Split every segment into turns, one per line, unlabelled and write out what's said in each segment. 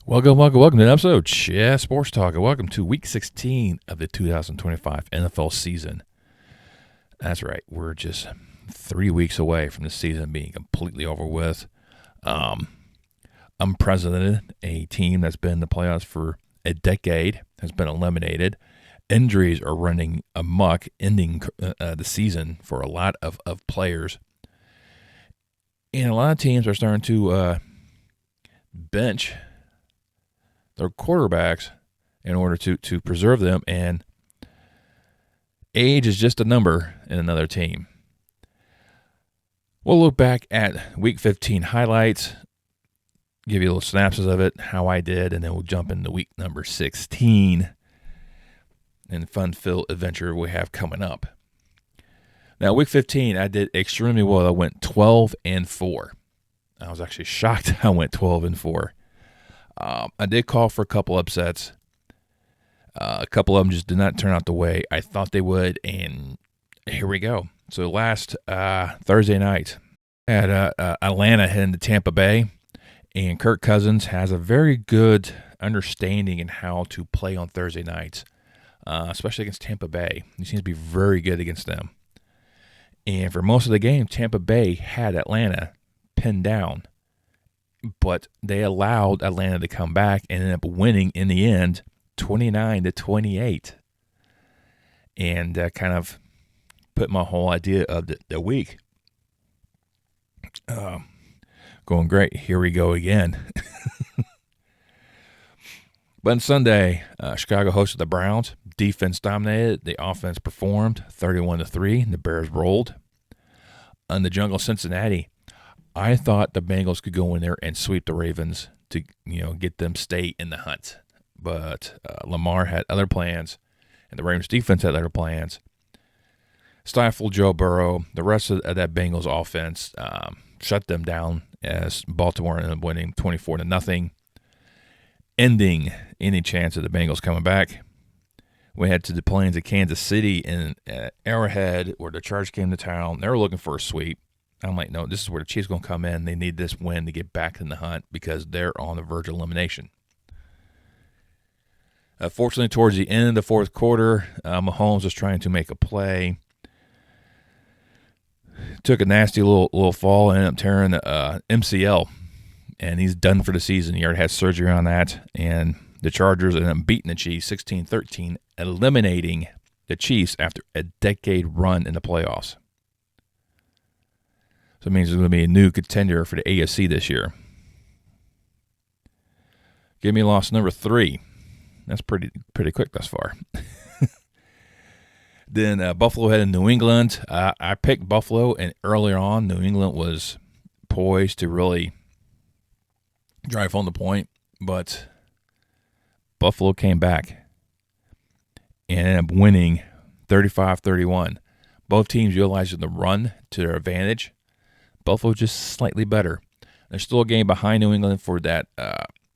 Welcome to an episode of Yeah Sports Talk, and welcome to Week 16 of the 2025 NFL season. That's right, we're just 3 weeks away from the season being completely over with. Unprecedented, a team that's been in the playoffs for a decade has been eliminated. Injuries are running amok, ending the season for a lot of players. And a lot of teams are starting to bench their quarterbacks in order to preserve them, and age is just a number in another team. We'll look back at Week 15 highlights, give you a little synopsis of it, how I did, and then we'll jump into week number 16 and the fun-filled adventure we have coming up. Now, Week 15, I did extremely well. I went 12-4. I was actually shocked I went 12-4. I did call for a couple upsets. A couple of them just did not turn out the way I thought they would, and here we go. So last Thursday night, I had Atlanta heading to Tampa Bay, and Kirk Cousins has a very good understanding in how to play on Thursday nights, especially against Tampa Bay. He seems to be very good against them. And for most of the game, Tampa Bay had Atlanta pinned down, but they allowed Atlanta to come back and ended up winning in the end 29-28. And that kind of put my whole idea of the week going great. Here we go again. But on Sunday, Chicago hosted the Browns. Defense dominated. The offense performed 31-3. The Bears rolled. On the jungle, Cincinnati, I thought the Bengals could go in there and sweep the Ravens to, get them stay in the hunt. But Lamar had other plans, and the Ravens defense had other plans. Stifled Joe Burrow. The rest of that Bengals offense shut them down as Baltimore ended up winning 24-0, ending any chance of the Bengals coming back. We head to the plains of Kansas City and Arrowhead, where the Chargers came to town. They were looking for a sweep. I'm like, no, this is where the Chiefs are going to come in. They need this win to get back in the hunt because they're on the verge of elimination. Fortunately, towards the end of the fourth quarter, Mahomes was trying to make a play. Took a nasty little fall and ended up tearing MCL, and he's done for the season. He already had surgery on that, and the Chargers ended up beating the Chiefs 16-13, eliminating the Chiefs after a decade run in the playoffs. So it means there's going to be a new contender for the AFC this year. Give me loss number 3. That's pretty quick thus far. Then Buffalo headed to New England. I picked Buffalo, and earlier on, New England was poised to really drive home the point, but Buffalo came back and ended up winning 35-31. Both teams utilizing the run to their advantage. Buffalo just slightly better. They're still a game behind New England for that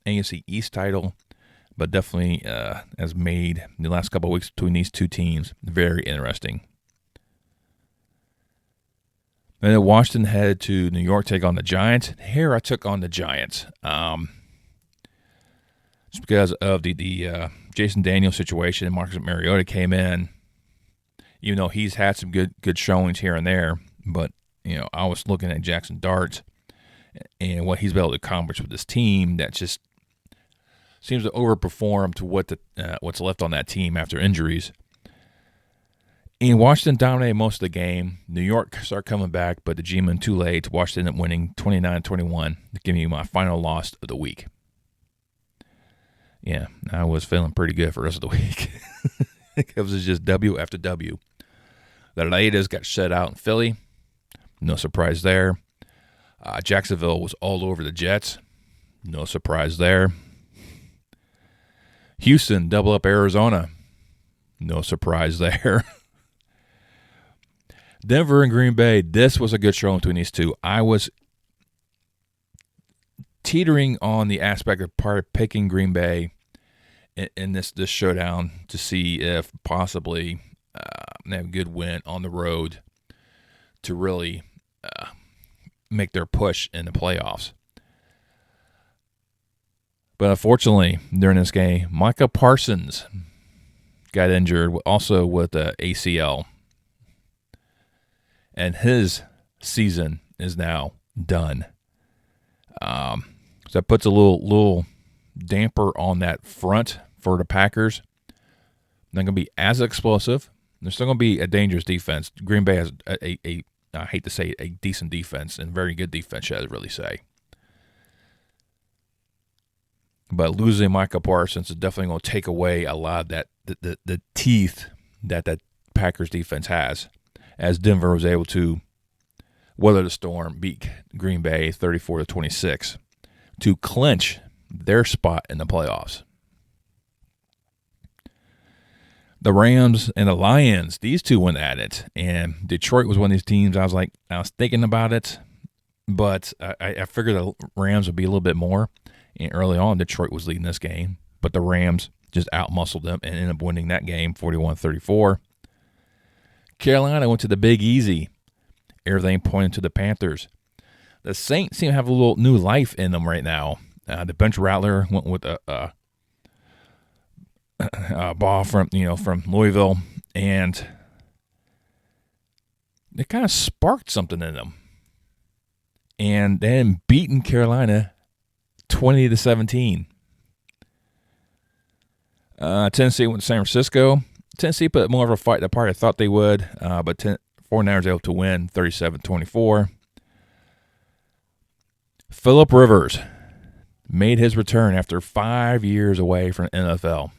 AFC East title, but definitely has made the last couple of weeks between these two teams very interesting. And then Washington headed to New York to take on the Giants. Here I took on the Giants. Just because of the Jason Daniels situation, and Marcus Mariota came in, even though he's had some good showings here and there, but I was looking at Jackson Dart and what he's been able to accomplish with this team that just seems to overperform to what's left on that team after injuries. And Washington dominated most of the game. New York started coming back, but the G-Men too late. Washington ended up winning 29-21 to give me my final loss of the week. Yeah, I was feeling pretty good for the rest of the week. It was just W after W. The Raiders got shut out in Philly. No surprise there. Jacksonville was all over the Jets. No surprise there. Houston double up Arizona. No surprise there. Denver and Green Bay. This was a good showing between these two. I was teetering on the aspect of picking Green Bay in this showdown to see if possibly they have a good win on the road to really make their push in the playoffs. But unfortunately, during this game, Micah Parsons got injured, also with the ACL. And his season is now done. So that puts a little damper on that front for the Packers. Not going to be as explosive. They're still going to be a dangerous defense. Green Bay has a I hate to say it, a decent defense and very good defense, should I really say. But losing Micah Parsons is definitely going to take away a lot of that the teeth that Packers defense has, as Denver was able to weather the storm, beat Green Bay 34-26 to clinch their spot in the playoffs. The Rams and the Lions, these two went at it, and Detroit was one of these teams. I was thinking about it, but I figured the Rams would be a little bit more. And early on, Detroit was leading this game, but the Rams just outmuscled them and ended up winning that game 41-34. Carolina went to the Big Easy. Everything pointed to the Panthers. The Saints seem to have a little new life in them right now. The bench rattler went with a ball from Louisville, and it kind of sparked something in them. And then beating Carolina 20-17. Tennessee went to San Francisco. Tennessee put more of a fight apart I thought they would, but 49ers able to win 37-24. Phillip Rivers made his return after 5 years away from the NFL.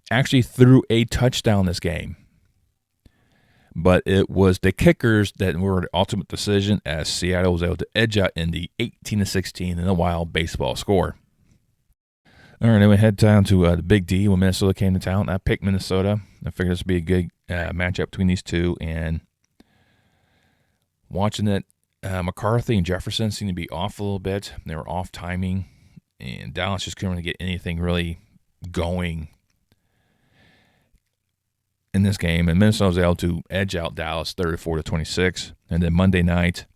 Actually threw a touchdown this game. But it was the kickers that were the ultimate decision, as Seattle was able to edge out Indy 18-16 in a wild baseball score. All right, then we head down to the Big D when Minnesota came to town. I picked Minnesota. I figured this would be a good matchup between these two. And watching it, McCarthy and Jefferson seemed to be off a little bit. They were off timing, and Dallas just couldn't really get anything really going in this game, and Minnesota was able to edge out Dallas 34-26. And then Monday night,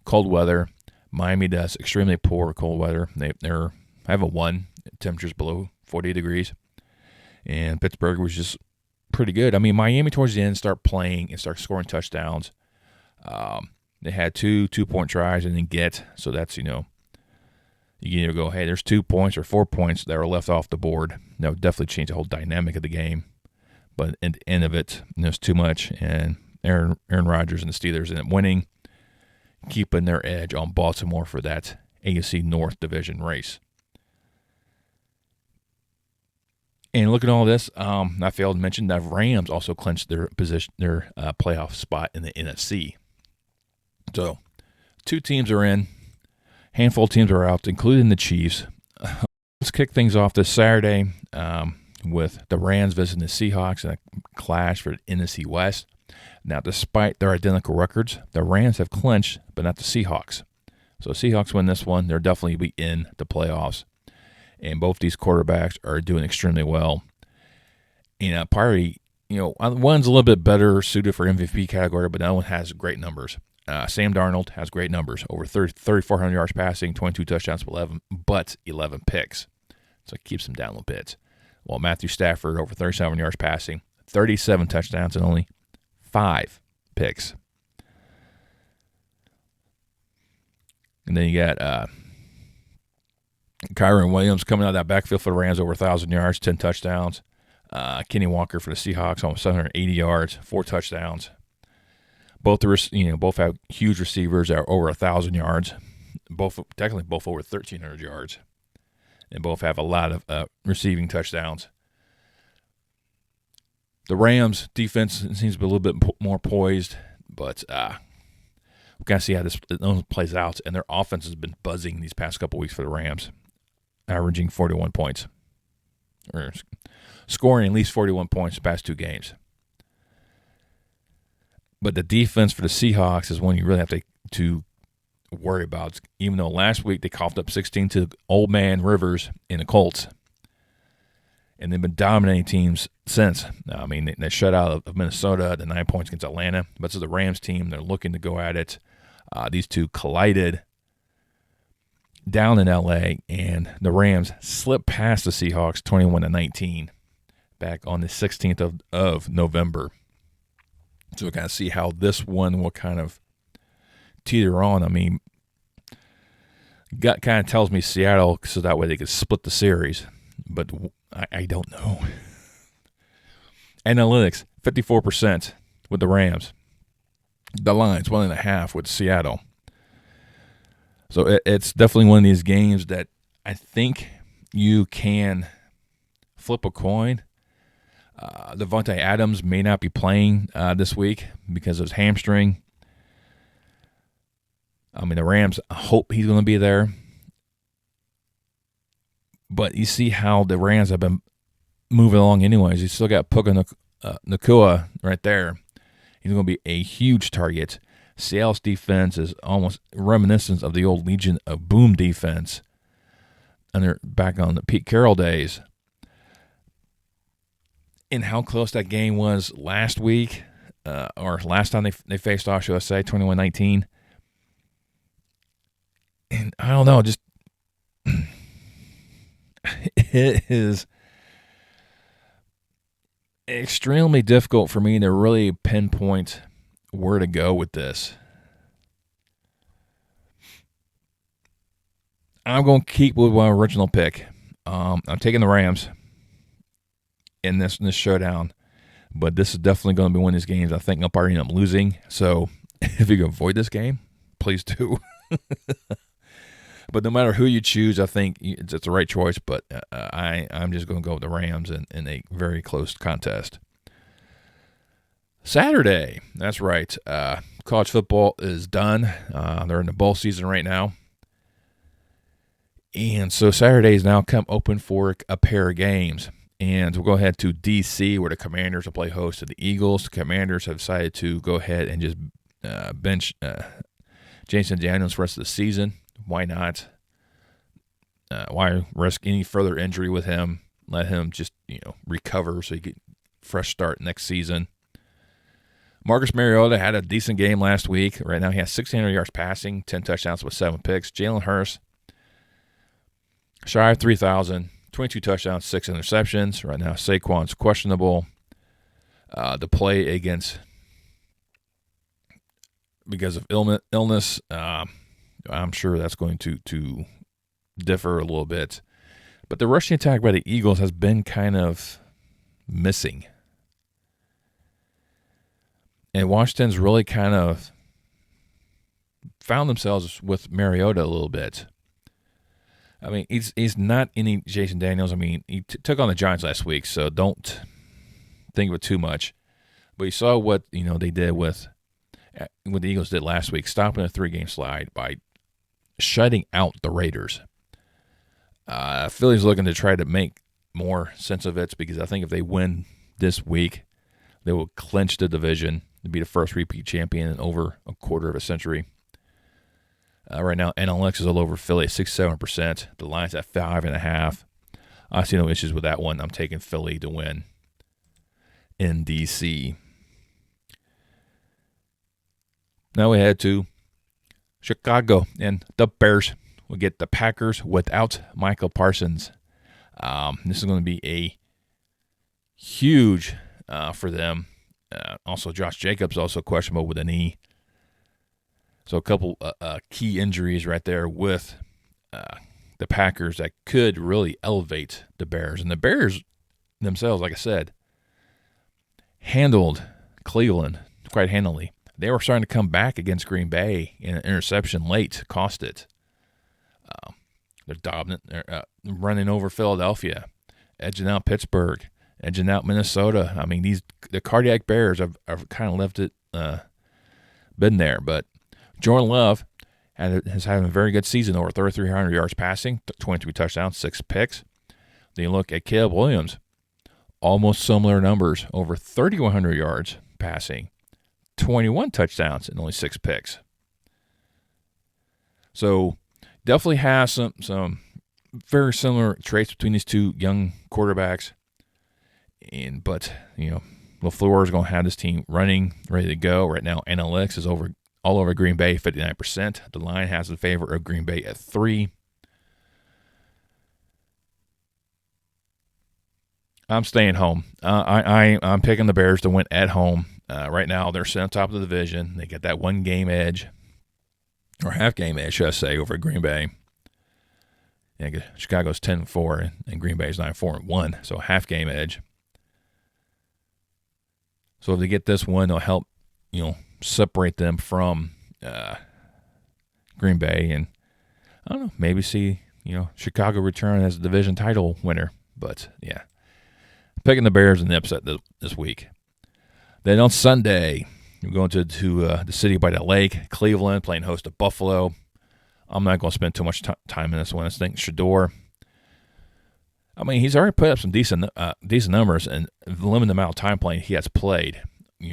cold weather. Miami does extremely poor cold weather. They have a 1, temperatures below 40 degrees. And Pittsburgh was just pretty good. I mean, Miami towards the end start playing and start scoring touchdowns. They had 2 2-point tries and then so that's, you can either go, hey, there's 2 points or 4 points that were left off the board. That would definitely change the whole dynamic of the game. But at the end of it, there's too much, and Aaron Rodgers and the Steelers end up winning, keeping their edge on Baltimore for that AFC North division race. And looking at all this, I failed to mention that Rams also clinched their playoff spot in the NFC. So 2 teams are in, handful of teams are out, including the Chiefs. Let's kick things off this Saturday with the Rams visiting the Seahawks in a clash for the NFC West. Now, despite their identical records, the Rams have clinched, but not the Seahawks. So Seahawks win this one, they'll definitely be in the playoffs. And both these quarterbacks are doing extremely well. Probably, one's a little bit better suited for MVP category, but the other one has great numbers. Sam Darnold has great numbers, over 3,400 yards passing, 22 touchdowns, 11 picks. So it keeps him down a little bit. While Matthew Stafford, over 37 yards passing, 37 touchdowns, and only 5 picks. And then you got Kyron Williams coming out of that backfield for the Rams, over 1,000 yards, 10 touchdowns. Kenny Walker for the Seahawks, almost 780 yards, 4 touchdowns. Both have huge receivers that are over 1,000 yards. Both over 1,300 yards. And both have a lot of receiving touchdowns. The Rams' defense seems to be a little bit more poised, but we've got to see how this plays out. And their offense has been buzzing these past couple weeks for the Rams, averaging 41 points, or scoring at least 41 points the past 2 games. But the defense for the Seahawks is one you really have to worry about, even though last week they coughed up 16 to old man Rivers in the Colts. And they've been dominating teams since. I mean, they shut out of Minnesota, the 9 points against Atlanta. But this is the Rams team. They're looking to go at it. These two collided down in LA, and the Rams slipped past the Seahawks 21-19 back on the 16th of November. So we kind of see how this one will kind of teeter on. I mean, gut kind of tells me Seattle so that way they could split the series, but I don't know. Analytics, 54% with the Rams. The line's 1.5 with Seattle. So it's definitely one of these games that I think you can flip a coin. Devontae Adams may not be playing this week because of his hamstring. I mean, the Rams hope he's going to be there. But you see how the Rams have been moving along anyways. You still got Puka Nacua right there. He's going to be a huge target. Seattle's defense is almost reminiscent of the old Legion of Boom defense. And they're back on the Pete Carroll days. And how close that game was last week, or last time they faced off, should I say, 21-19. And I don't know, just it is extremely difficult for me to really pinpoint where to go with this. I'm going to keep with my original pick. I'm taking the Rams in this showdown, but this is definitely going to be one of these games I think I'll probably end up losing. So if you can avoid this game, please do. But no matter who you choose, I think it's the right choice. But I'm just going to go with the Rams in a very close contest. Saturday, that's right. College football is done. They're in the bowl season right now. And so Saturday is now come open for a pair of games. And we'll go ahead to D.C., where the Commanders will play host to the Eagles. The Commanders have decided to go ahead and just bench Jason Daniels for the rest of the season. Why not? Why risk any further injury with him? Let him just recover so he get a fresh start next season. Marcus Mariota had a decent game last week. Right now he has 1,600 yards passing, 10 touchdowns with 7 picks. Jalen Hurts, shy of 3,000, 22 touchdowns, 6 interceptions. Right now Saquon's questionable to play against because of illness. I'm sure that's going to differ a little bit. But the rushing attack by the Eagles has been kind of missing. And Washington's really kind of found themselves with Mariota a little bit. I mean, he's not any Jason Daniels. I mean, he took on the Giants last week, so don't think of it too much. But you saw what they did what the Eagles did last week, stopping a 3-game slide by shutting out the Raiders. Philly's looking to try to make more sense of it because I think if they win this week, they will clinch the division to be the first repeat champion in over a quarter of a century. Right now, NLX is all over Philly at 67%. The line's at 5.5. I see no issues with that one. I'm taking Philly to win in D.C. Now we head to Chicago, and the Bears will get the Packers without Michael Parsons. This is going to be a huge for them. Also, Josh Jacobs also questionable with a knee. So a couple key injuries right there with the Packers that could really elevate the Bears. And the Bears themselves, like I said, handled Cleveland quite handily. They were starting to come back against Green Bay, and an interception late cost it. They're dominant. They're running over Philadelphia, edging out Pittsburgh, edging out Minnesota. I mean, the cardiac Bears have kind of left it, been there. But Jordan Love has had a very good season, over 3,300 yards passing, 23 touchdowns, 6 picks. Then you look at Caleb Williams, almost similar numbers, over 3,100 yards passing, 21 touchdowns, and only 6 picks. So definitely has some very similar traits between these two young quarterbacks. But LaFleur is going to have this team running, ready to go. Right now, NLX is all over Green Bay, 59%. The line has in favor of Green Bay at 3. I'm staying home. I'm picking the Bears to win at home. Right now, they're sitting on top of the division. They get that 1-game edge, or half-game edge, should I say, over Green Bay. Yeah, Chicago's 10-4, and Green Bay's 9-4-1, so half-game edge. So if they get this one, it'll help, separate them from Green Bay, and I don't know, maybe see, Chicago return as a division title winner. But yeah, picking the Bears in the upset this week. Then on Sunday, we're going to the city by the lake, Cleveland, playing host to Buffalo. I'm not going to spend too much time in this one. I think Shador. I mean, he's already put up some decent numbers, and the limited amount of time playing he has played,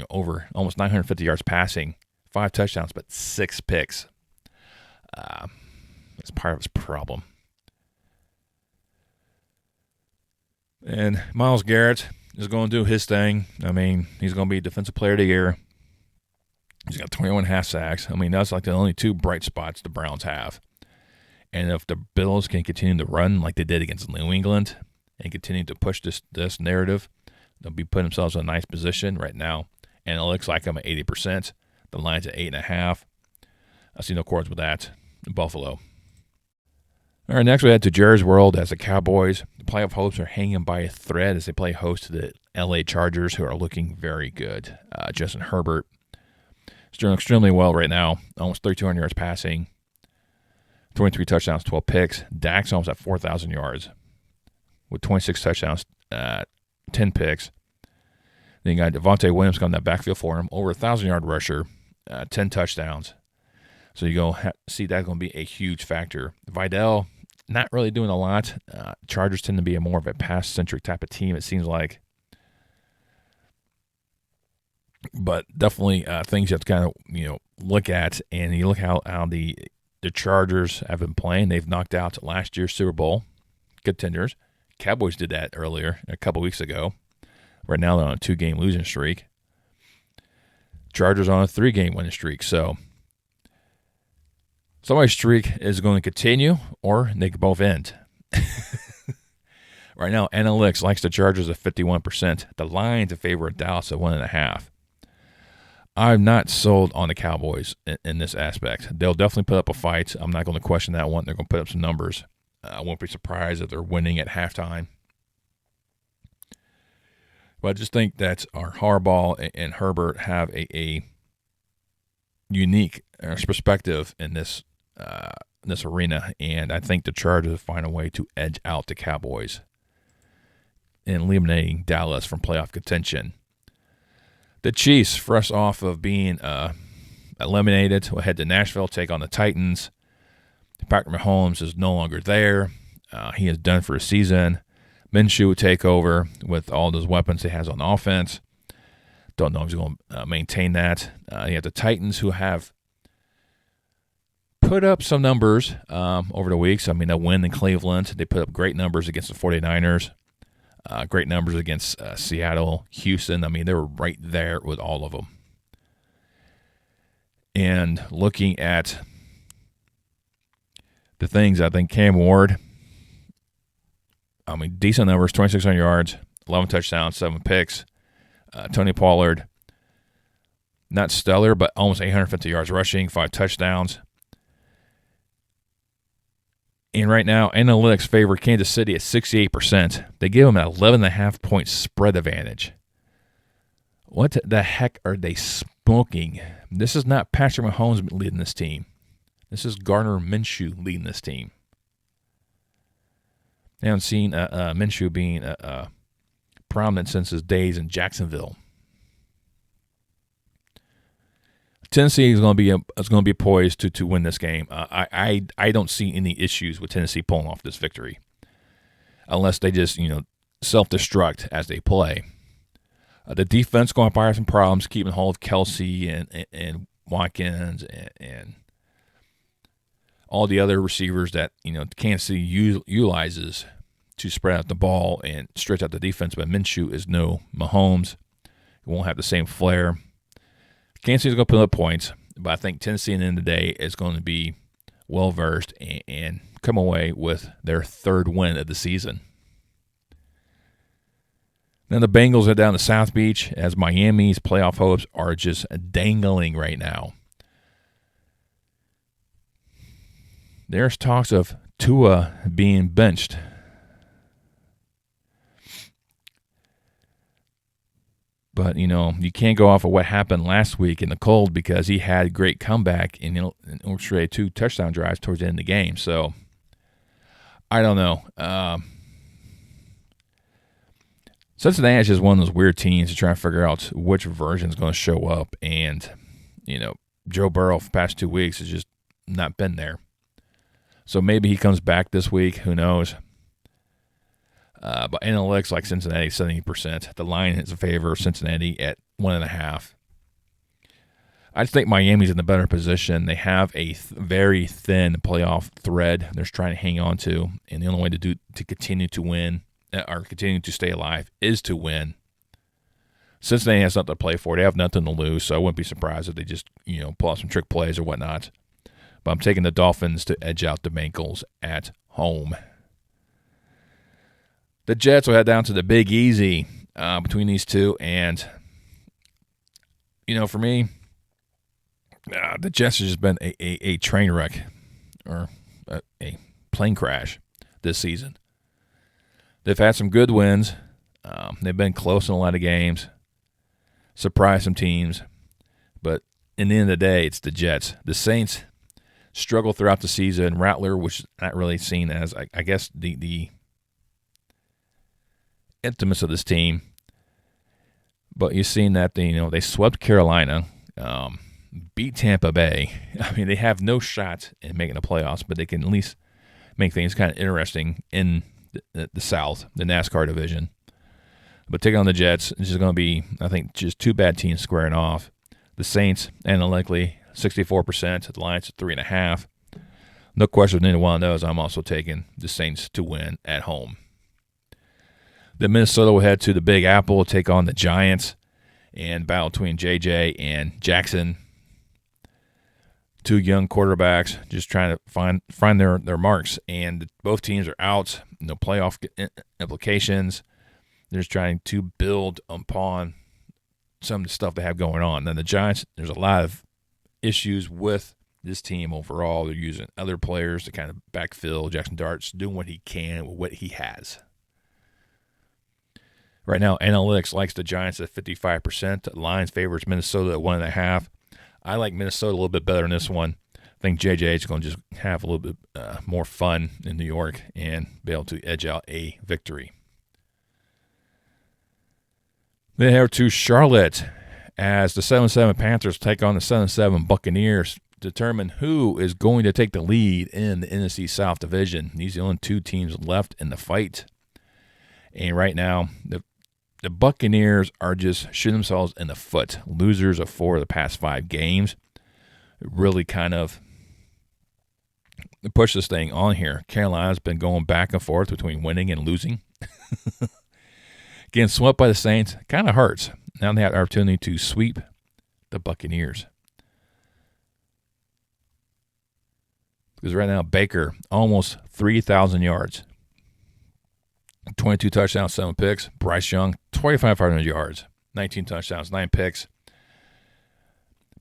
over almost 950 yards passing, 5 touchdowns, but 6 picks. That's part of his problem. And Myles Garrett is going to do his thing. I mean, he's going to be Defensive Player of the Year. He's got 21 half sacks. I mean, that's like the only 2 bright spots the Browns have. And if the Bills can continue to run like they did against New England and continue to push this narrative, they'll be putting themselves in a nice position right now. And it looks like I'm at 80%. The line's at 8.5. I see no chords with that. Buffalo. All right, next we head to Jerry's World as the Cowboys. The playoff hopes are hanging by a thread as they play host to the LA Chargers, who are looking very good. Justin Herbert is doing extremely well right now, almost 3,200 yards passing, 23 touchdowns, 12 picks. Dak's almost at 4,000 yards with 26 touchdowns, 10 picks. Then you got Devontae Williams coming that backfield for him, over 1,000-yard rusher, 10 touchdowns. So you go see that's going to be a huge factor. Vidal, not really doing a lot. Chargers tend to be more of a pass-centric type of team, it seems like. But definitely things you have to kind of look at, and you look how the Chargers have been playing. They've knocked out last year's Super Bowl contenders. Cowboys did that earlier, a couple weeks ago. Right now they're on a 2-game losing streak. Chargers on a 3-game winning streak. So somebody's streak is going to continue, or they could both end. Right now, analytics likes the Chargers at 51%. The line's in favor of Dallas at 1.5. I'm not sold on the Cowboys in this aspect. They'll definitely put up a fight. I'm not going to question that one. They're going to put up some numbers. I won't be surprised if they're winning at halftime. But I just think that our Harbaugh and Herbert have a unique perspective in this arena, and I think the Chargers find a way to edge out the Cowboys in eliminating Dallas from playoff contention. The Chiefs, fresh off of being eliminated, will head to Nashville, take on the Titans. Patrick Mahomes is no longer there. He is done for a season. Minshew will take over with all those weapons he has on offense. Don't know if he's going to maintain that. You have the Titans, who have put up some numbers over the weeks. I mean, they win in Cleveland. They put up great numbers against the 49ers. Great numbers against Seattle, Houston. I mean, they were right there with all of them. And looking at the things, I think Cam Ward, decent numbers, 2,600 yards, 11 touchdowns, 7 picks. Tony Pollard, not stellar, but almost 850 yards rushing, 5 touchdowns. And right now, analytics favor Kansas City at 68%. They give them an 11.5-point spread advantage. What the heck are they smoking? This is not Patrick Mahomes leading this team. This is Gardner Minshew leading this team. I haven't seen Minshew being prominent since his days in Jacksonville. Tennessee is going to be poised to win this game. I don't see any issues with Tennessee pulling off this victory, unless they just self-destruct as they play. The defense going to have some problems keeping hold of Kelsey and Watkins and all the other receivers that Kansas City utilizes to spread out the ball and stretch out the defense. But Minshew is no Mahomes. He won't have the same flair. Kansas City's going to put up points, but I think Tennessee at the end of the day is going to be well-versed and come away with their 3rd win of the season. Then the Bengals head down to South Beach as Miami's playoff hopes are just dangling right now. There's talks of Tua being benched. But, you can't go off of what happened last week in the cold because he had a great comeback and orchestrated 2 touchdown drives towards the end of the game. So, I don't know. Cincinnati is just one of those weird teams to try and figure out which version is going to show up. And, Joe Burrow for the past 2 weeks has just not been there. So maybe he comes back this week. Who knows? But analytics like Cincinnati, 70%. The line is in favor of Cincinnati at 1.5. I just think Miami's in the better position. They have a very thin playoff thread they're trying to hang on to, and the only way to continue to win or continue to stay alive is to win. Cincinnati has nothing to play for. They have nothing to lose, so I wouldn't be surprised if they just pull out some trick plays or whatnot. But I'm taking the Dolphins to edge out the Bengals at home. The Jets will head down to the Big Easy between these two. And, for me, the Jets has just been a train wreck or a plane crash this season. They've had some good wins. They've been close in a lot of games, surprised some teams. But in the end of the day, it's the Jets. The Saints struggle throughout the season. Rattler, which is not really seen as, I guess, the intimates of this team. But you've seen that they swept Carolina, beat Tampa Bay. I mean, they have no shot in making the playoffs, but they can at least make things kind of interesting in the South, the NASCAR division. But taking on the Jets is just going to be, I think, just 2 bad teams squaring off. The Saints, analytically, 64%. The Lions at 3.5. No question with either one of those. I'm also taking the Saints to win at home. Then Minnesota will head to the Big Apple, take on the Giants, and battle between JJ and Jackson. 2 young quarterbacks just trying to find their marks, and both teams are out. No playoff implications. They're just trying to build upon some of the stuff they have going on. Then the Giants, there's a lot of issues with this team overall. They're using other players to kind of backfill. Jackson Dart's doing what he can with what he has. Right now, analytics likes the Giants at 55%. The Lions favors Minnesota at 1.5. I like Minnesota a little bit better in this one. I think JJ is going to just have a little bit more fun in New York and be able to edge out a victory. Then head to Charlotte as the 7-7 Panthers take on the 7-7 Buccaneers to determine who is going to take the lead in the NFC South Division. These are the only 2 teams left in the fight. And right now, the Buccaneers are just shooting themselves in the foot. Losers of 4 of the past 5 games. Really kind of push this thing on here. Carolina's been going back and forth between winning and losing. Getting swept by the Saints kind of hurts. Now they have the opportunity to sweep the Buccaneers. Because right now, Baker, almost 3,000 yards. 22 touchdowns, 7 picks. Bryce Young, 2,500 yards, 19 touchdowns, 9 picks.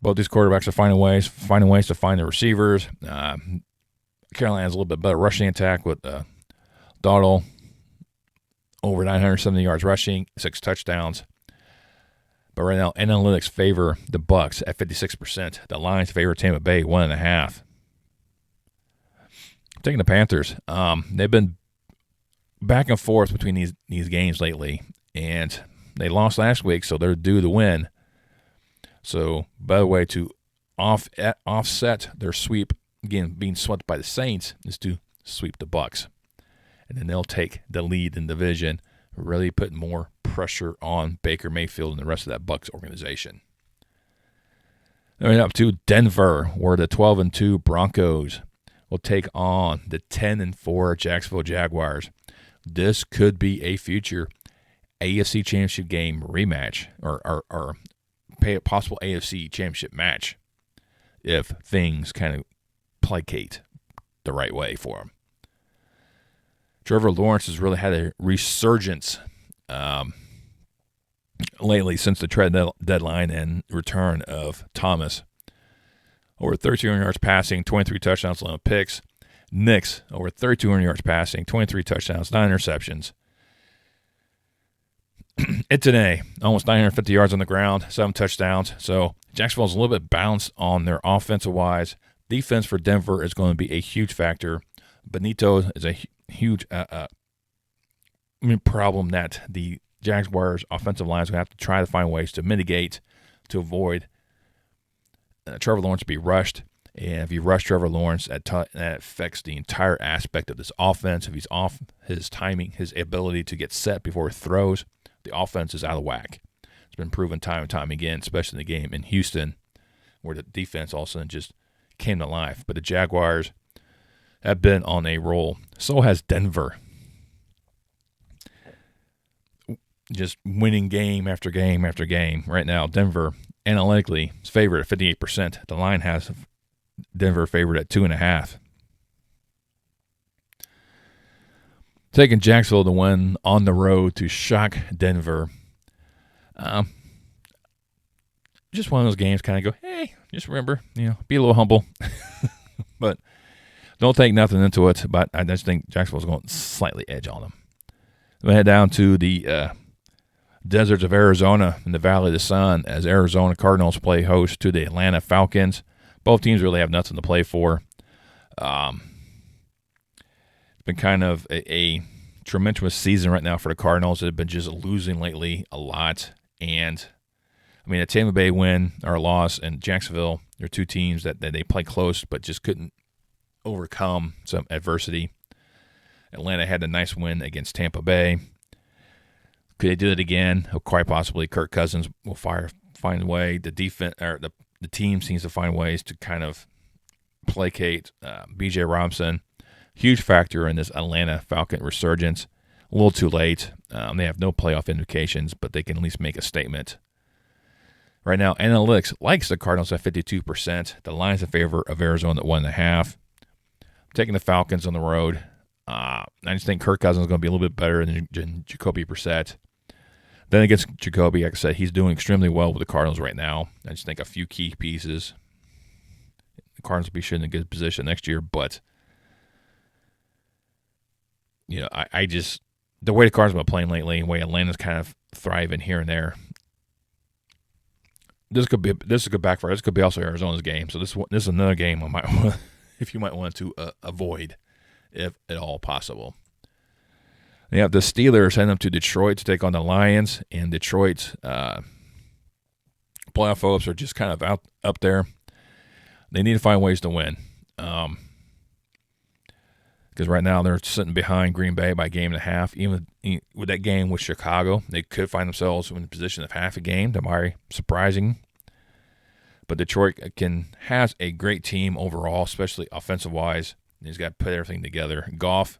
Both these quarterbacks are finding ways to find the receivers. Carolina's a little bit better rushing attack with Dowdle, over 970 yards rushing, 6 touchdowns. But right now, analytics favor the Bucs at 56%. The Lions favor Tampa Bay 1.5. Taking the Panthers. They've been back and forth between these games lately, and they lost last week, so they're due to win. So, by the way, to offset their sweep, again, being swept by the Saints, is to sweep the Bucs. And then they'll take the lead in the division, really put more pressure on Baker Mayfield and the rest of that Bucs organization. Then up to Denver, where the 12-2 Broncos will take on the 10-4 Jacksonville Jaguars. This could be a future AFC Championship game rematch or a possible AFC Championship match if things kind of placate the right way for them. Trevor Lawrence has really had a resurgence lately since the trade deadline and return of Thomas. Over 3,200 yards passing, 23 touchdowns, 11 picks. Nix, over 3,200 yards passing, 23 touchdowns, 9 interceptions. Itoné, almost 950 yards on the ground, 7 touchdowns. So Jacksonville's a little bit balanced on their offensive-wise. Defense for Denver is going to be a huge factor. Benito is a huge problem that the Jaguars' offensive line is going to have to try to find ways to mitigate, to avoid Trevor Lawrence be rushed. And if you rush Trevor Lawrence, that affects the entire aspect of this offense. If he's off his timing, his ability to get set before he throws, the offense is out of whack. It's been proven time and time again, especially in the game in Houston, where the defense all of a sudden just came to life. But the Jaguars have been on a roll. So has Denver. Just winning game after game after game. Right now, Denver analytically is favored at 58%. The line has Denver favored at 2.5. Taking Jacksonville to win on the road to shock Denver. Just one of those games kind of go, hey, just remember, be a little humble. But don't take nothing into it. But I just think Jacksonville's going to slightly edge on them. We head down to the deserts of Arizona in the Valley of the Sun as Arizona Cardinals play host to the Atlanta Falcons. Both teams really have nothing to play for. It's been kind of a tumultuous season right now for the Cardinals. They've been just losing lately a lot. And, a Tampa Bay win or loss and Jacksonville, they're two teams that they play close but just couldn't overcome some adversity. Atlanta had a nice win against Tampa Bay. Could they do it again? Quite possibly. Kirk Cousins will find a way. The defense or the team seems to find ways to kind of placate B.J. Robinson. Huge factor in this Atlanta Falcon resurgence. A little too late. They have no playoff indications, but they can at least make a statement. Right now, analytics likes the Cardinals at 52%. The line's in favor of Arizona at 1.5. Taking the Falcons on the road. I just think Kirk Cousins is going to be a little bit better than Jacoby Brissett. Then against Jacoby, like I said, he's doing extremely well with the Cardinals right now. I just think a few key pieces. The Cardinals will be in a good position next year, but I just the way the Cardinals have been playing lately, the way Atlanta's kind of thriving here and there. This could backfire. This could be also Arizona's game. So this is another game if you might want to avoid, if at all possible. They have the Steelers heading up to Detroit to take on the Lions, and Detroit's playoff hopes are just kind of up there. They need to find ways to win. Because right now they're sitting behind Green Bay by a game and a half. Even with that game with Chicago, they could find themselves in the position of half a game. That might be surprising. But Detroit has a great team overall, especially offensive-wise. He's got to put everything together. Goff,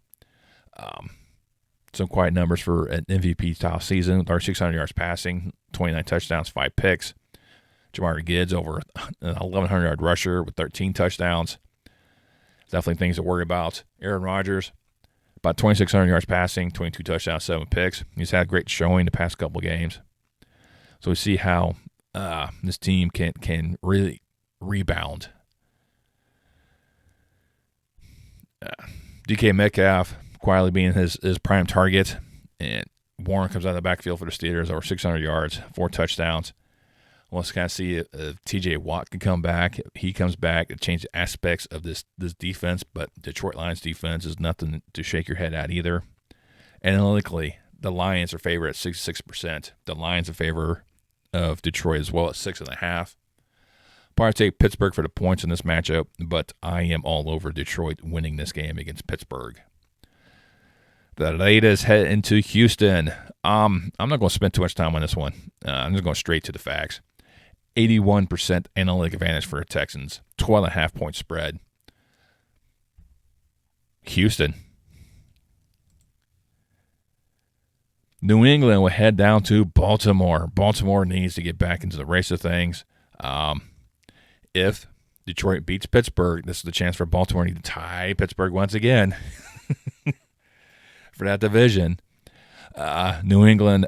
some quiet numbers for an MVP-style season. 600 yards passing, 29 touchdowns, 5 picks. Jahmyr Gibbs over an 1,100-yard rusher with 13 touchdowns. Definitely things to worry about. Aaron Rodgers, about 2,600 yards passing, 22 touchdowns, 7 picks. He's had a great showing the past couple of games. So we see how this team can really rebound. DK Metcalf quietly being his prime target. And Warren comes out of the backfield for the Steelers, over 600 yards, 4 touchdowns. Let's kind of see if T.J. Watt can come back. If he comes back, it changes aspects of this defense, but Detroit Lions defense is nothing to shake your head at either. Analytically, the Lions are favored at 66%. The Lions in favor of Detroit as well at 6.5. Probably take Pittsburgh for the points in this matchup, but I am all over Detroit winning this game against Pittsburgh. The Raiders head into Houston. I'm not going to spend too much time on this one. I'm just going straight to the facts. 81% analytic advantage for the Texans. 12.5 point spread. Houston. New England will head down to Baltimore. Baltimore needs to get back into the race of things. If Detroit beats Pittsburgh, this is the chance for Baltimore to tie Pittsburgh once again for that division. New England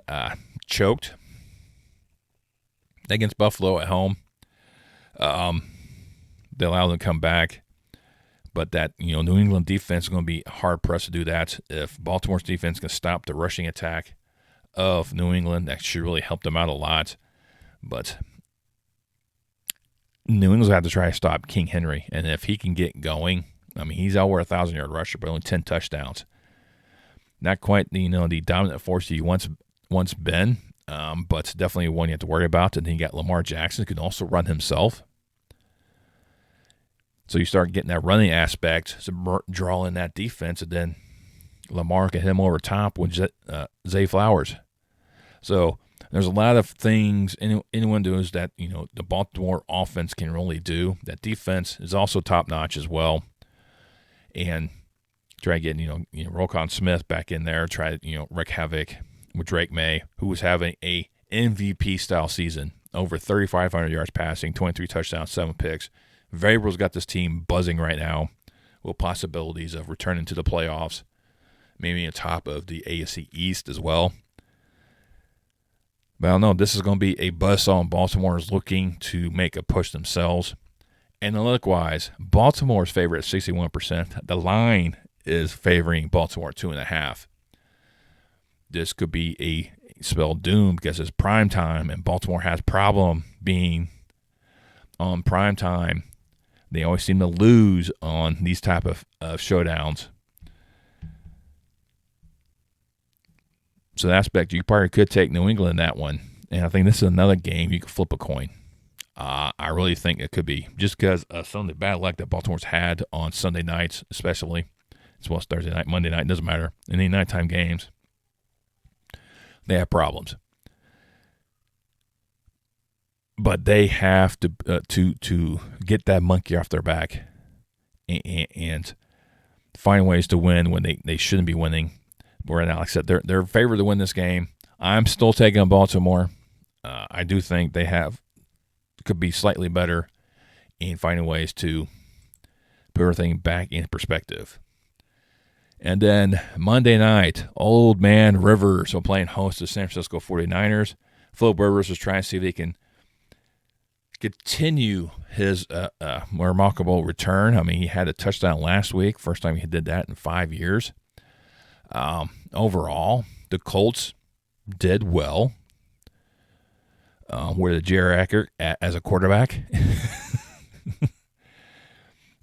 choked against Buffalo at home. They allow them to come back. But that, New England defense is going to be hard-pressed to do that. If Baltimore's defense can stop the rushing attack of New England, that should really help them out a lot. But New England's have to try to stop King Henry. And if he can get going, he's over a 1,000-yard rusher, but only 10 touchdowns. Not quite, the dominant force he once been, but definitely one you have to worry about. And then you got Lamar Jackson, who can also run himself. So you start getting that running aspect, draw in that defense, and then Lamar can hit him over top with Zay Flowers. So there's a lot of things anyone does that the Baltimore offense can really do. That defense is also top notch as well, and try to get Roquan Smith back in there. Try to wreak havoc with Drake May, who was having a MVP style season, over 3,500 yards passing, 23 touchdowns, 7 picks. Vrabel's got this team buzzing right now with possibilities of returning to the playoffs, maybe on top of the AFC East as well. But I don't know. This is going to be a buzzsaw, and Baltimore is looking to make a push themselves. Analytic-wise, Baltimore's favorite at 61%. The line is favoring Baltimore 2.5. This could be a spell doom because it's prime time, and Baltimore has problem being on prime time. They always seem to lose on these type of showdowns. So the aspect, you probably could take New England in that one. And I think this is another game you could flip a coin. I really think it could be. Just because of some of the bad luck that Baltimore's had on Sunday nights, especially. As well as Thursday night, Monday night, doesn't matter. Any nighttime games, they have problems. But they have to get that monkey off their back and find ways to win when they shouldn't be winning. But right now, like I said, they're favored to win this game. I'm still taking Baltimore. I do think they could be slightly better in finding ways to put everything back in perspective. And then Monday night, Old Man Rivers will playing host to San Francisco 49ers. Philip Rivers is trying to see if they can continue his remarkable return. He had a touchdown last week. First time he did that in 5 years. Overall, the Colts did well. With a geriatric as a quarterback.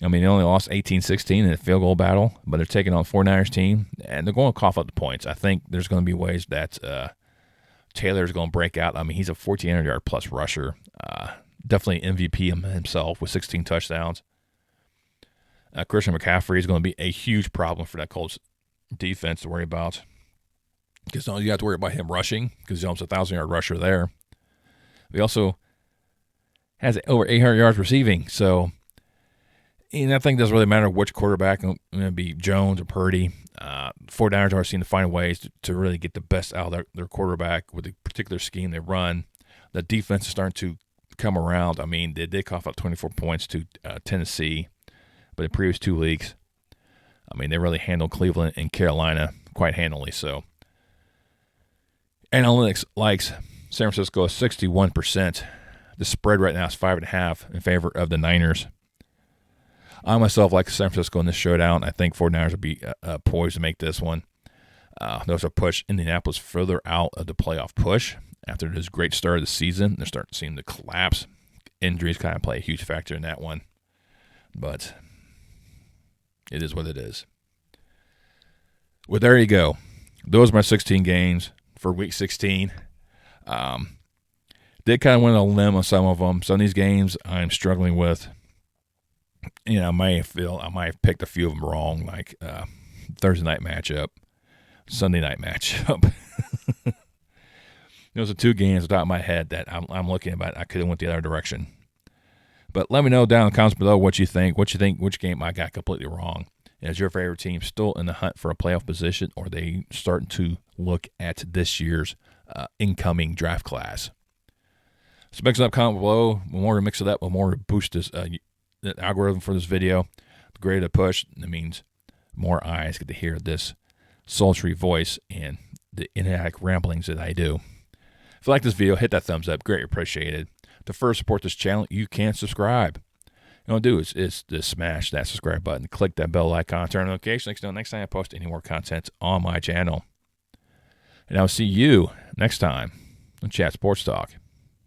They only lost 18-16 in a field goal battle, but they're taking on the 49ers team, and they're going to cough up the points. I think there's going to be ways that Taylor's going to break out. He's a 1,400-yard plus rusher. Definitely MVP himself with 16 touchdowns. Christian McCaffrey is going to be a huge problem for that Colts defense to worry about. Because you have to worry about him rushing, because he's almost a 1,000-yard rusher there. He also has over 800 yards receiving. So, and I think it doesn't really matter which quarterback, going to be Jones or Purdy. 49ers are seeming to find ways to really get the best out of their quarterback with the particular scheme they run. The defense is starting to come around. They did cough up 24 points to Tennessee, but in previous 2 weeks, they really handled Cleveland and Carolina quite handily. So, analytics likes San Francisco is 61%. The spread right now is 5.5 in favor of the Niners. I myself like San Francisco in this showdown. I think 49ers will be poised to make this one. Those are push Indianapolis further out of the playoff push. After this great start of the season, they're starting to seem to collapse. Injuries kind of play a huge factor in that one. But it is what it is. Well, there you go. Those are my 16 games for Week 16. Did kind of went on a limb on some of them. Some of these games I'm struggling with. I might have picked a few of them wrong, like Thursday night matchup, Sunday night matchup. Those are 2 games on top of my head that I'm looking at. I could have went the other direction. But let me know down in the comments below what you think. Which game I got completely wrong. Is your favorite team still in the hunt for a playoff position, or are they starting to look at this year's incoming draft class? So mix it up, comment below. The more we mix it up, the more we boost this the algorithm for this video. The greater the push, that means more eyes get to hear this sultry voice and the inadequate ramblings that I do. If you like this video, hit that thumbs up. Greatly appreciated. To further support this channel, you can subscribe. All you do is just smash that subscribe button, click that bell icon, turn on notifications. Next time I post any more content on my channel. And I'll see you next time on Chat Sports Talk.